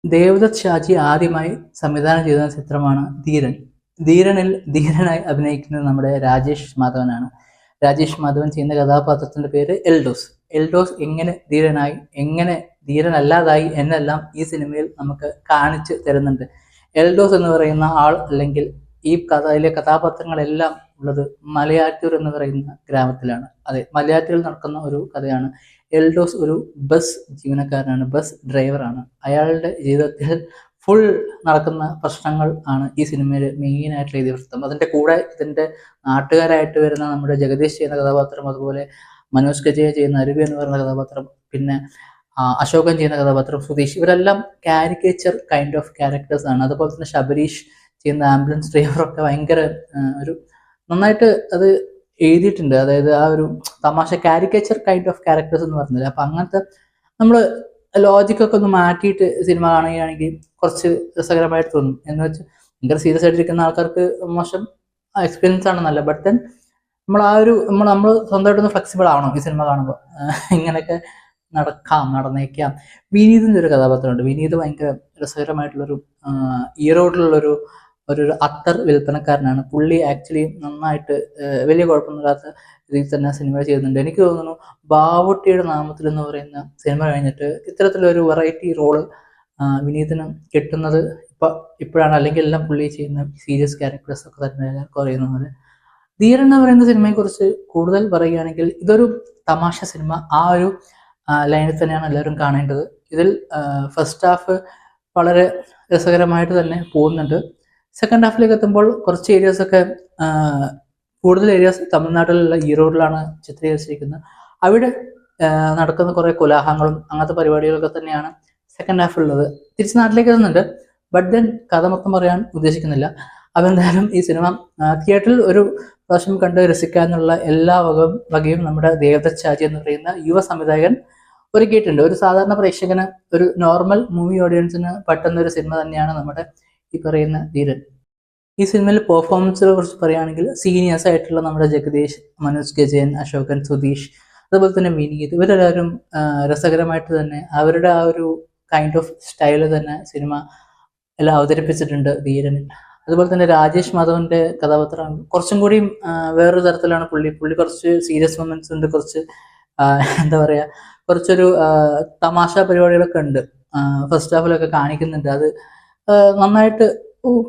ദേവദത്ത് ഷാജി ആദ്യമായി സംവിധാനം ചെയ്ത ചിത്രമാണ് ധീരൻ. ധീരനായി അഭിനയിക്കുന്നത് നമ്മുടെ രാജേഷ് മാധവനാണ്. രാജേഷ് മാധവൻ ചെയ്യുന്ന കഥാപാത്രത്തിന്റെ പേര് എൽഡോസ്. എൽഡോസ് എങ്ങനെ ധീരനായി, എങ്ങനെ ധീരനല്ലാതായി എന്നെല്ലാം ഈ സിനിമയിൽ നമുക്ക് കാണിച്ചു തരുന്നുണ്ട്. എൽഡോസ് എന്ന് പറയുന്ന ആൾ, അല്ലെങ്കിൽ ഈ കഥയിലെ കഥാപാത്രങ്ങളെല്ലാം ഉള്ളത് മലയാറ്റൂർ എന്ന് പറയുന്ന ഗ്രാമത്തിലാണ്. അതെ, മലയാറ്റൂരിൽ നടക്കുന്ന ഒരു കഥയാണ്. എൽഡോസ് ഒരു ബസ് ജീവനക്കാരനാണ്, ബസ് ഡ്രൈവറാണ്. അയാളുടെ ജീവിതത്തിൽ ഫുൾ നടക്കുന്ന പ്രശ്നങ്ങൾ ആണ് ഈ സിനിമയിൽ മെയിൻ ആയിട്ടുള്ള ഇതിവൃത്തം. അതിൻ്റെ കൂടെ ഇതിൻ്റെ നാട്ടുകാരായിട്ട് വരുന്ന നമ്മുടെ ജഗദീഷ് ചെയ്യുന്ന കഥാപാത്രം, അതുപോലെ മനോജ് ഗജയ ചെയ്യുന്ന അരുവി എന്ന് പറയുന്ന കഥാപാത്രം, പിന്നെ അശോകൻ ചെയ്യുന്ന കഥാപാത്രം സുധീഷ്, ഇവരെല്ലാം കാരിക്കേച്ചർ കൈൻഡ് ഓഫ് ക്യാരക്ടേഴ്സ് ആണ്. അതുപോലെ തന്നെ ശബരീഷ് ചെയ്യുന്ന ആംബുലൻസ് ഡ്രൈവറൊക്കെ ഭയങ്കര ഒരു നന്നായിട്ട് അത് എഴുതിയിട്ടുണ്ട്. അതായത് ആ ഒരു തമാശ കാരിക്കേച്ചർ കൈൻഡ് ഓഫ് ക്യാരക്ടേഴ്സ് എന്ന് പറഞ്ഞത്. അപ്പൊ അങ്ങനത്തെ നമ്മൾ ലോജിക്കൊക്കെ ഒന്ന് മാറ്റിയിട്ട് സിനിമ കാണുകയാണെങ്കിൽ കുറച്ച് രസകരമായിട്ട് തോന്നും. എന്ന് വെച്ച് ഭയങ്കര സീരിയസ് ആയിട്ടിരിക്കുന്ന ആൾക്കാർക്ക് മോശം എക്സ്പീരിയൻസ് ആണ് നല്ല. ബട്ട് ദെൻ നമ്മൾ ആ ഒരു നമ്മൾ സ്വന്തമായിട്ടൊന്ന് ഫ്ലെക്സിബിൾ ആവണം ഈ സിനിമ കാണുമ്പോൾ. ഇങ്ങനെയൊക്കെ നടന്നേക്കാം. വിനീതിൻ്റെ ഒരു കഥാപാത്രമുണ്ട്. വിനീത് ഭയങ്കര രസകരമായിട്ടുള്ളൊരു ഈ റോഡിലുള്ളൊരു ഒരു അത്തർ വിൽപ്പനക്കാരനാണ്. പുള്ളി ആക്ച്വലി നന്നായിട്ട് വലിയ കുഴപ്പമൊന്നുമില്ലാത്ത രീതിയിൽ തന്നെ സിനിമ ചെയ്യുന്നുണ്ട്. എനിക്ക് തോന്നുന്നു ബാവുട്ടിയുടെ നാമത്തിൽ എന്ന് പറയുന്ന സിനിമ കഴിഞ്ഞിട്ട് ഇത്തരത്തിലൊരു വെറൈറ്റി റോള് വിനീതിന് കിട്ടുന്നത് ഇപ്പോഴാണ്. അല്ലെങ്കിൽ എല്ലാം പുള്ളി ചെയ്യുന്ന സീരിയസ് ക്യാരക്ടേഴ്സ് ഒക്കെ തന്നെ എല്ലാവർക്കും അറിയുന്ന പോലെ. ധീരൻ എന്ന് പറയുന്ന സിനിമയെക്കുറിച്ച് കൂടുതൽ പറയുകയാണെങ്കിൽ ഇതൊരു തമാശ സിനിമ. ആ ഒരു ലൈനിൽ തന്നെയാണ് എല്ലാവരും കാണേണ്ടത്. ഇതിൽ ഫസ്റ്റ് ഹാഫ് വളരെ രസകരമായിട്ട് തന്നെ പോകുന്നുണ്ട്. സെക്കൻഡ് ഹാഫിലേക്ക് എത്തുമ്പോൾ കുറച്ച് ഏരിയാസ് ഒക്കെ, കൂടുതൽ ഏരിയാസ് തമിഴ്നാട്ടിലുള്ള ഈറോഡിലാണ് ചിത്രീകരിച്ചിരിക്കുന്നത്. അവിടെ നടക്കുന്ന കുറേ കോലാഹലങ്ങളും അങ്ങനത്തെ പരിപാടികളൊക്കെ തന്നെയാണ് സെക്കൻഡ് ഹാഫിലുള്ളത്. തിരിച്ച് നാട്ടിലേക്ക് എത്തുന്നുണ്ട്. ബട്ട് ദെൻ കഥ മൊത്തം പറയാൻ ഉദ്ദേശിക്കുന്നില്ല. അപ്പോൾ എന്തായാലും ഈ സിനിമ തിയേറ്ററിൽ ഒരു പ്രാവശ്യം കണ്ട് രസിക്കാനുള്ള എല്ലാ വകയും നമ്മുടെ ദേവദത്ത് ഷാജി എന്ന് പറയുന്ന യുവ സംവിധായകൻ ഒരുക്കിയിട്ടുണ്ട്. ഒരു സാധാരണ പ്രേക്ഷകന്, ഒരു നോർമൽ മൂവി ഓഡിയൻസിന് പറ്റുന്ന ഒരു സിനിമ തന്നെയാണ് നമ്മുടെ ഈ പറയുന്ന ധീരൻ. ഈ സിനിമയിൽ പെർഫോമൻസിനെ കുറിച്ച് പറയുകയാണെങ്കിൽ സീനിയേഴ്സ് ആയിട്ടുള്ള നമ്മുടെ ജഗദീഷ്, മനോജ് ഗജയൻ, അശോകൻ, സുധീഷ്, അതുപോലെ തന്നെ വിനീത്, ഇവരെല്ലാവരും രസകരമായിട്ട് തന്നെ അവരുടെ ആ ഒരു കൈൻഡ് ഓഫ് സ്റ്റൈല് തന്നെ സിനിമ എല്ലാം അവതരിപ്പിച്ചിട്ടുണ്ട് ധീരനിൽ. അതുപോലെ തന്നെ രാജേഷ് മാധവന്റെ കഥാപാത്രം കുറച്ചും കൂടിയും വേറൊരു തരത്തിലാണ്. പുള്ളി കുറച്ച് സീരിയസ് മൊമെന്റ്സ് ഉണ്ട്, കുറച്ച് എന്താ പറയാ, കുറച്ചൊരു തമാശ പരിപാടികളൊക്കെ ഉണ്ട് ഫസ്റ്റ് ഹാഫിലൊക്കെ കാണിക്കുന്നുണ്ട്. അത് നന്നായിട്ട്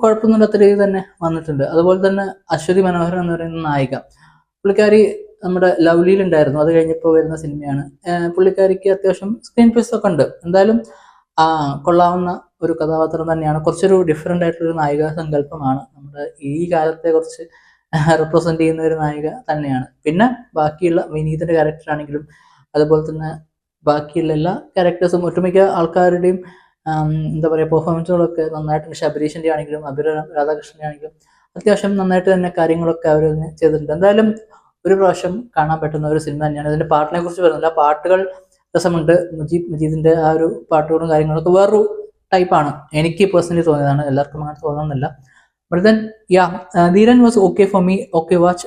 കുഴപ്പമൊന്നുമില്ലാത്ത രീതിയിൽ തന്നെ വന്നിട്ടുണ്ട്. അതുപോലെ തന്നെ അശ്വതി മനോഹരൻ എന്ന് പറയുന്ന നായിക, പുള്ളിക്കാരി നമ്മുടെ ലവ്ലിയിലുണ്ടായിരുന്നു. അത് കഴിഞ്ഞപ്പോൾ വരുന്ന സിനിമയാണ്. പുള്ളിക്കാരിക്ക് അത്യാവശ്യം സ്ക്രീൻ പ്ലേസ് ഒക്കെ ഉണ്ട്. എന്തായാലും കൊള്ളാവുന്ന ഒരു കഥാപാത്രം തന്നെയാണ്. കുറച്ചൊരു ഡിഫറെൻ്റ് ആയിട്ടുള്ളൊരു നായിക സങ്കല്പമാണ്. നമ്മുടെ ഈ കാലത്തെ കുറച്ച് റെപ്രസെന്റ് ചെയ്യുന്ന ഒരു നായിക തന്നെയാണ്. പിന്നെ ബാക്കിയുള്ള വിനീതിന്റെ ക്യാരക്ടറാണെങ്കിലും അതുപോലെ തന്നെ ബാക്കിയുള്ള എല്ലാ ക്യാരക്ടേഴ്സും, ഒട്ടുമിക്ക ആൾക്കാരുടെയും എന്താ പറയുക, പെർഫോമൻസുകളൊക്കെ നന്നായിട്ട്, ശബരീഷിന്റെ ആണെങ്കിലും രാധാകൃഷ്ണന്റെ ആണെങ്കിലും അത്യാവശ്യം നന്നായിട്ട് തന്നെ കാര്യങ്ങളൊക്കെ അവർ ചെയ്തിട്ടുണ്ട്. എന്തായാലും ഒരു പ്രാവശ്യം കാണാൻ പറ്റുന്ന ഒരു സിനിമ തന്നെയാണ്. ഇതിന്റെ പാട്ടിനെ കുറിച്ച് പറയുന്നില്ല, പാട്ടുകൾ രസമുണ്ട്. മജീദിന്റെ ആ ഒരു പാട്ടുകളും കാര്യങ്ങളൊക്കെ വേറൊരു ടൈപ്പാണ്. എനിക്ക് പേഴ്സണലി തോന്നിയതാണ്, എല്ലാവർക്കും അങ്ങനെ തോന്നുന്നില്ല. But then Dheeran was okay for me, okay watch.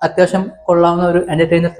അത്യാവശ്യം കൊള്ളാവുന്ന ഒരു എന്റർടൈനർ